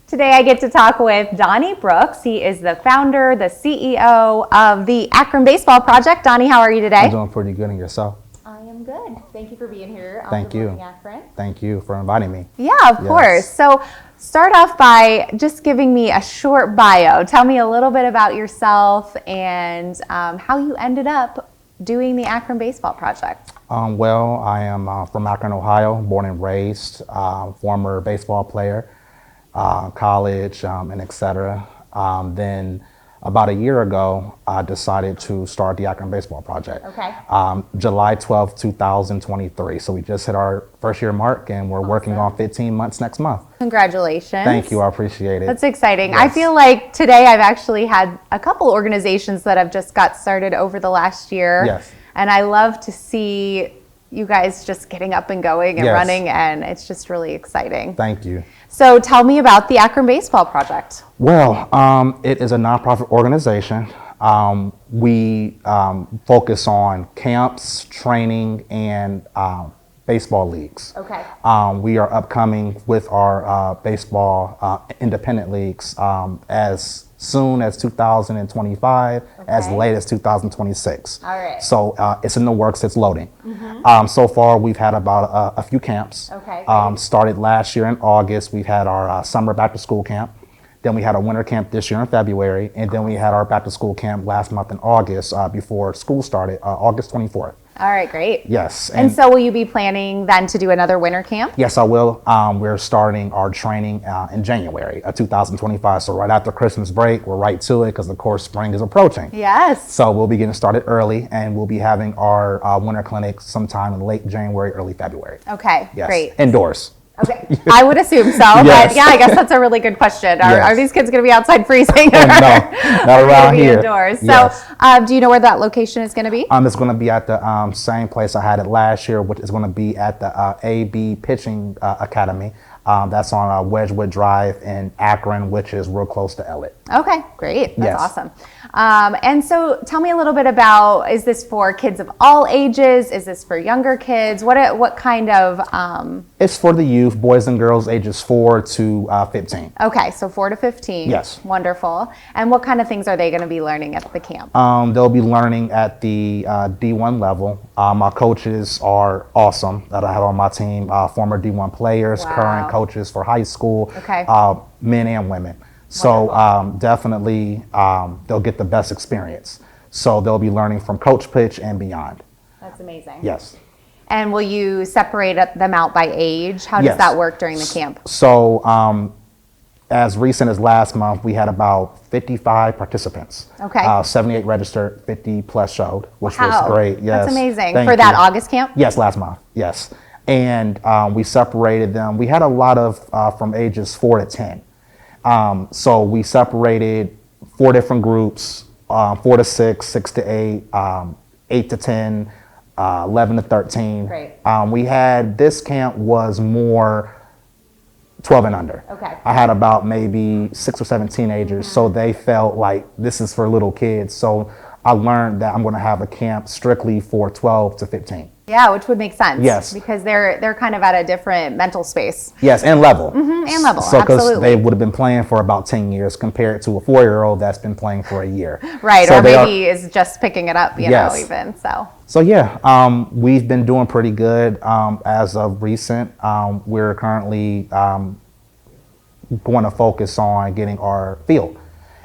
Today I get to talk with Donny Brooks. He is the founder, the CEO of the Akron Baseball Project. Donny, how are you today? I'm doing pretty good, and yourself? I am good. Thank you for being here on Thank Good you. Morning Akron. Thank you for inviting me. Yeah, of course. So start off by just giving me a short bio. Tell me a little bit about yourself and how you ended up doing the Akron Baseball Project. Well, I am from Akron, Ohio, born and raised, former baseball player, college, and etc. Then about a year ago, I decided to start the Akron Baseball Project. Okay. July 12th, 2023. So we just hit our first year mark, and we're working on 15 months next month. Congratulations. Thank you. I appreciate it. That's exciting. Yes. I feel like today I've actually had a couple organizations that have just got started over the last year. Yes. And I love to see you guys just getting up and going and Yes. running, and it's just really exciting. Thank you. So tell me about the Akron Baseball Project. Well, it is a nonprofit organization. We focus on camps, training, and baseball leagues. Okay. We are upcoming with our baseball independent leagues as soon as 2025, as Okay. late as 2026. All right. So it's in the works, it's loading. So far, we've had about a few camps. Okay, great. Started last year in August. We've had our summer back to school camp. Then we had a winter camp this year in February. And then we had our back to school camp last month in August before school started, August 24th. All right, great. Yes. And so will you be planning then to do another winter camp? Yes, I will. We're starting our training in January of 2025. So right after Christmas break, we're right to it because, of course, spring is approaching. Yes. So we'll be getting started early, and we'll be having our winter clinic sometime in late January, early February. Okay, Yes. great. Indoors. Okay, I would assume so, Yes. but yeah, I guess that's a really good question. Are Yes. these kids going to be outside freezing? No, not around be here. Indoors. Yes. So, do you know where that location is going to be? It's going to be at the same place I had it last year, which is going to be at the AB Pitching Academy. That's on Wedgwood Drive in Akron, which is real close to Elliott. Okay, great. That's Yes. awesome. And so tell me a little bit about, is this for kids of all ages? Is this for younger kids? What kind of... It's for the youth, boys and girls ages 4 to 15. Okay, so 4 to 15. Yes. Wonderful. And what kind of things are they going to be learning at the camp? They'll be learning at the D1 level. My coaches are awesome that I have on my team, former D1 players, Wow. current coaches for high school, Okay. Men and women. So definitely they'll get the best experience. So they'll be learning from coach pitch and beyond. That's amazing. Yes. And will you separate them out by age? How does Yes. that work during the camp? So as recent as last month, we had about 55 participants. Okay. 78 registered, 50 plus showed, which Wow. was great. Yes. That's amazing. Thank For that you. August camp? Yes, last month. Yes. And we separated them. We had a lot of from ages 4 to 10. So we separated 4 different groups, 4 to 6, 6 to 8, 8 to 10, 11 to 13. Great. We had, this camp was more 12 and under. Okay. I had about maybe 6 or 7 teenagers, so they felt like this is for little kids. So I learned that I'm going to have a camp strictly for 12 to 15. Yeah, which would make sense. Yes. Because they're kind of at a different mental space. Yes, and level. And level, So because absolutely. they would have been playing for about 10 years compared to a 4-year-old that's been playing for a year. Right, So or they maybe is just picking it up, you know, Yes. even, so. So yeah, we've been doing pretty good as of recent. We're currently going to focus on getting our field.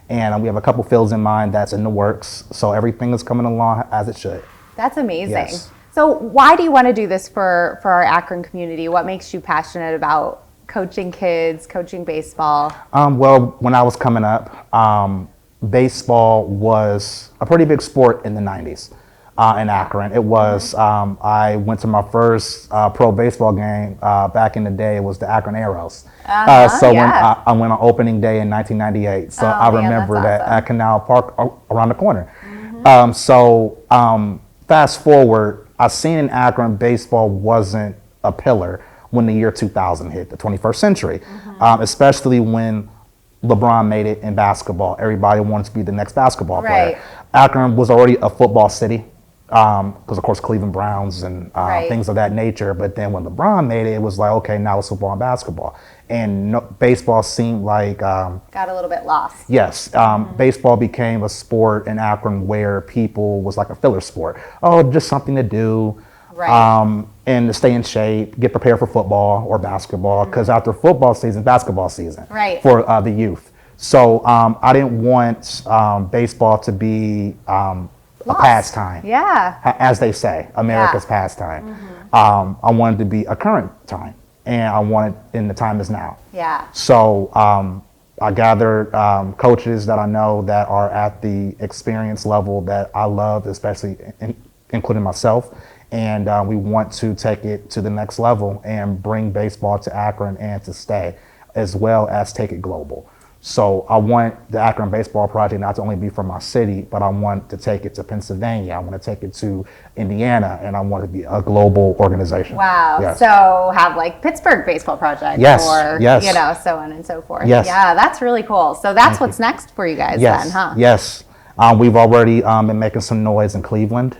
And we have a couple fields in mind that's in the works. So everything is coming along as it should. That's amazing. Yes. So why do you want to do this for our Akron community? What makes you passionate about coaching kids, coaching baseball? Well, when I was coming up, baseball was a pretty big sport in the 90s in Akron. It was, I went to my first pro baseball game back in the day. It was the Akron Arrows. So when I went on opening day in 1998. So I man, remember that's that awesome. at Canal Park around the corner. Fast forward, I seen in Akron baseball wasn't a pillar when the year 2000 hit, the 21st century, especially when LeBron made it in basketball. Everybody wanted to be the next basketball player. Right. Akron was already a football city. because of course Cleveland Browns and Right. things of that nature. But then when LeBron made it, it was like, okay, now it's football and basketball. And baseball seemed like, Got a little bit lost. yes, baseball became a sport in Akron where people was like a filler sport. Oh, just something to do. Right. And to stay in shape, get prepared for football or basketball, because after football season, basketball season Right. for the youth. So I didn't want baseball to be a Lost. pastime, Yeah. as they say, America's Yeah. pastime. I wanted to be a current time, and I wanted, and the time is now. Yeah. So I gathered coaches that I know that are at the experience level that I love, especially including myself. And we want to take it to the next level and bring baseball to Akron and to stay, as well as take it global. So I want the Akron Baseball Project not to only be for my city, but I want to take it to Pennsylvania. I want to take it to Indiana, and I want it to be a global organization. Wow. Yes. So have like Pittsburgh Baseball Project Yes, or, yes. you know, so on and so forth. Yes. Yeah, that's really cool. So that's what's next for you guys Yes, then, huh? yes. We've already been making some noise in Cleveland,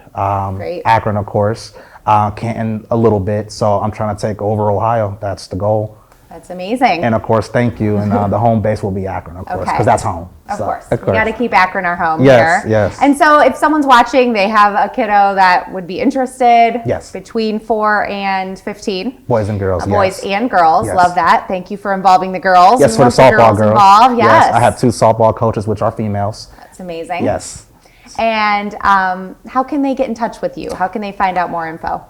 Great. Akron, of course, Canton a little bit. So I'm trying to take over Ohio. That's the goal. That's amazing. And of course, thank you. And the home base will be Akron, of course, Okay. because that's home. Of So, course. We got to keep Akron our home Yes, here. yes. And so if someone's watching, they have a kiddo that would be interested. Yes. Between 4 and 15. Boys and girls, Boys yes. and girls. Yes. Love that. Thank you for involving the girls. Yes, We for the want softball girls. Involved. Yes. I have 2 softball coaches, which are females. That's amazing. Yes. And how can they get in touch with you? How can they find out more info?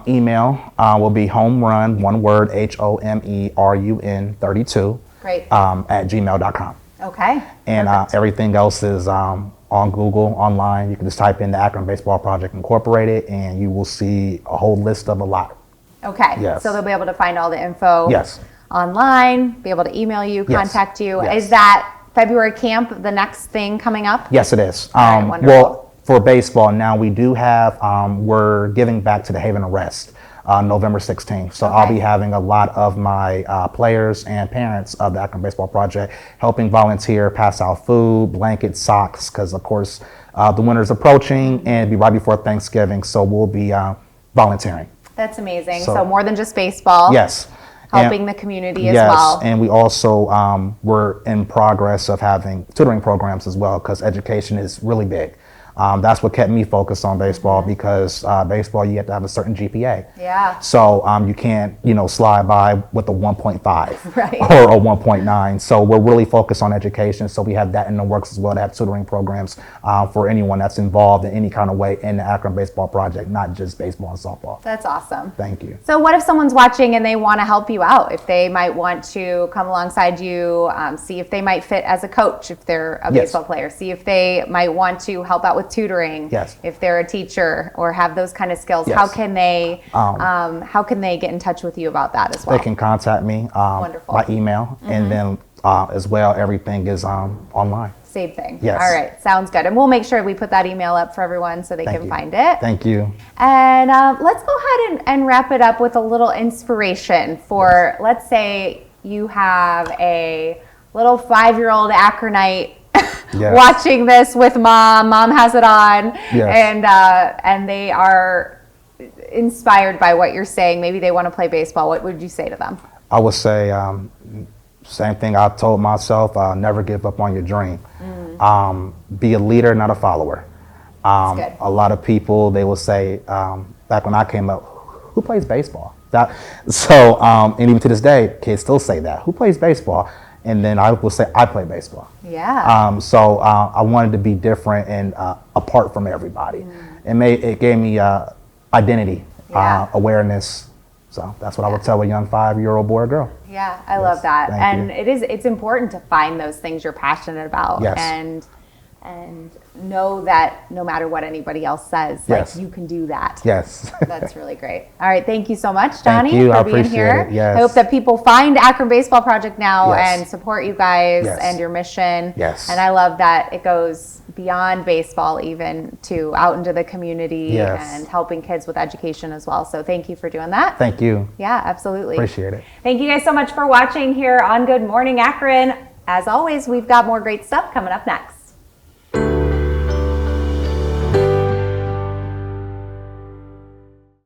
Email will be homerun, one word, HOMERUN 32 Great. at gmail.com. Okay. And Perfect. everything else is on Google, online. You can just type in the Akron Baseball Project Incorporated, and you will see a whole list of a lot. Okay. Yes. So they'll be able to find all the info Yes. online, be able to email you, Yes. contact you. Yes. Is that February camp the next thing coming up? Yes, it is. right, wonderful. Well, for baseball, now we do have, we're giving back to the Haven Arrest November 16th. So I'll Okay. be having a lot of my players and parents of the Akron Baseball Project helping volunteer, pass out food, blankets, socks, because of course the winter's approaching and it'll be right before Thanksgiving. So we'll be volunteering. That's amazing. So- So more than just baseball. Yes. Helping And- the community as yes, well. and we also we're in progress of having tutoring programs as well, because education is really big. That's what kept me focused on baseball, because baseball, you have to have a certain GPA. Yeah. So you can't, slide by with a 1.5 Right. or a 1.9. So we're really focused on education. So we have that in the works as well, to have tutoring programs for anyone that's involved in any kind of way in the Akron Baseball Project, not just baseball and softball. That's awesome. Thank you. So what if someone's watching and they want to help you out? If they might want to come alongside you, see if they might fit as a coach, if they're a Yes. baseball player, see if they might want to help out with tutoring, Yes. if they're a teacher or have those kind of skills. Yes. How can they get in touch with you about that as well? They can contact me Wonderful. by email, and then as well, everything is online. Same thing. Yes. All right. Sounds good. And we'll make sure we put that email up for everyone so they Thank can you. find it. Thank you. And let's go ahead and wrap it up with a little inspiration for, let's say you have a little 5-year-old Akronite Yes. watching this with mom. Mom has it on, Yes. and they are inspired by what you're saying. Maybe they want to play baseball. What would you say to them? I would say same thing I told myself: never give up on your dream. Be a leader, not a follower. good. A lot of people, they will say, back when I came up, who plays baseball? And even to this day, kids still say that. Who plays baseball? And then I will say, I play baseball. Yeah. So I wanted to be different and apart from everybody. It gave me identity, Yeah. awareness. So that's what I would tell a young 5-year-old boy or girl. Yeah, I love that. thank And you. it's important to find those things you're passionate about, Yes. and know that no matter what anybody else says, Yes. like you can do that. Yes. That's really great. All right, thank you so much, Donny, you. for I being appreciate here. it. Yes. I hope that people find Akron Baseball Project now Yes. and support you guys Yes. and your mission. Yes. And I love that it goes beyond baseball, even to out into the community Yes. and helping kids with education as well. So thank you for doing that. Thank you. Yeah, absolutely. Appreciate it. Thank you guys so much for watching here on Good Morning Akron. As always, we've got more great stuff coming up next.